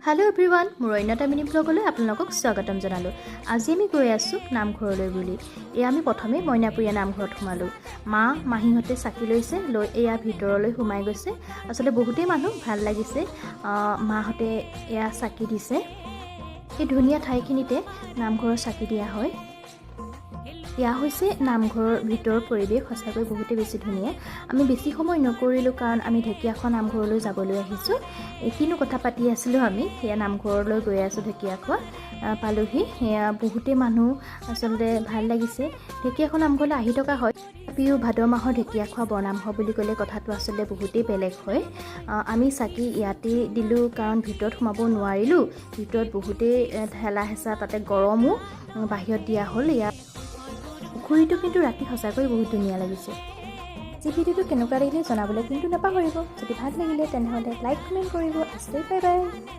Hello' everyone, মোৰ অন্য এটা মিনি ব্লগলৈ আপোনালোকক স্বাগতম জনালোঁ। আজি আমি গৈ আছোঁ নামঘৰলৈ বুলি। এয়া আমি প্ৰথমে মইনাপুৰীয়া নামঘৰত সোমালোঁ। মাহীহঁতে চাকি লৈছে, লৈ এয়া ভিতৰলৈ সোমাই গৈছে। আচলতে বহুতেই মানুহ, ভাল লাগিছে। মাহঁতে এয়া চাকি দিছে। এই ধুনীয়া ঠাইখিনিতে নামঘৰৰ চাকি দিয়া হয়। এয়া হৈছে নামঘৰৰ ভিতৰৰ পৰিৱেশ, সঁচাকৈ বহুতেই বেছি ধুনীয়া। আমি বেছি সময় নকৰিলোঁ, কাৰণ আমি ঢেকীয়াখোৱা নামঘৰলৈ যাবলৈ আহিছোঁ। কিনো কথা পাতি আছিলোঁ আমি, সেয়া নামঘৰলৈ গৈ আছোঁ। ঢেকীয়াখোৱা পালোহি। সেয়া বহুতেই মানুহ, আচলতে ভাল লাগিছে। ঢেকীয়াখোৱা নামঘৰলৈ আহি থকা হয়। তথাপিও ভাদ মাহৰ ঢেকীয়াখোৱা বৰনামঘৰ বুলি ক'লে কথাটো আচলতে বহুতেই বেলেগ হয়। আমি চাকি ইয়াতেই দিলোঁ, কাৰণ ভিতৰত সোমাব নোৱাৰিলোঁ। ভিতৰত বহুতেই ঠেলা হেঁচা, তাতে গৰমো, বাহিৰত দিয়া হ'ল। ইয়াত পুখুৰীটো কিন্তু ৰাতি সঁচাকৈ বহুত ধুনীয়া লাগিছে। আজি ভিডিঅ'টো কেনেকুৱা লাগিলে জনাবলৈ কিন্তু নাপাহৰিব। যদি ভাল লাগিলে তেনেহ'লে লাইক কমেণ্ট কৰিব। আছে, বাই বাই।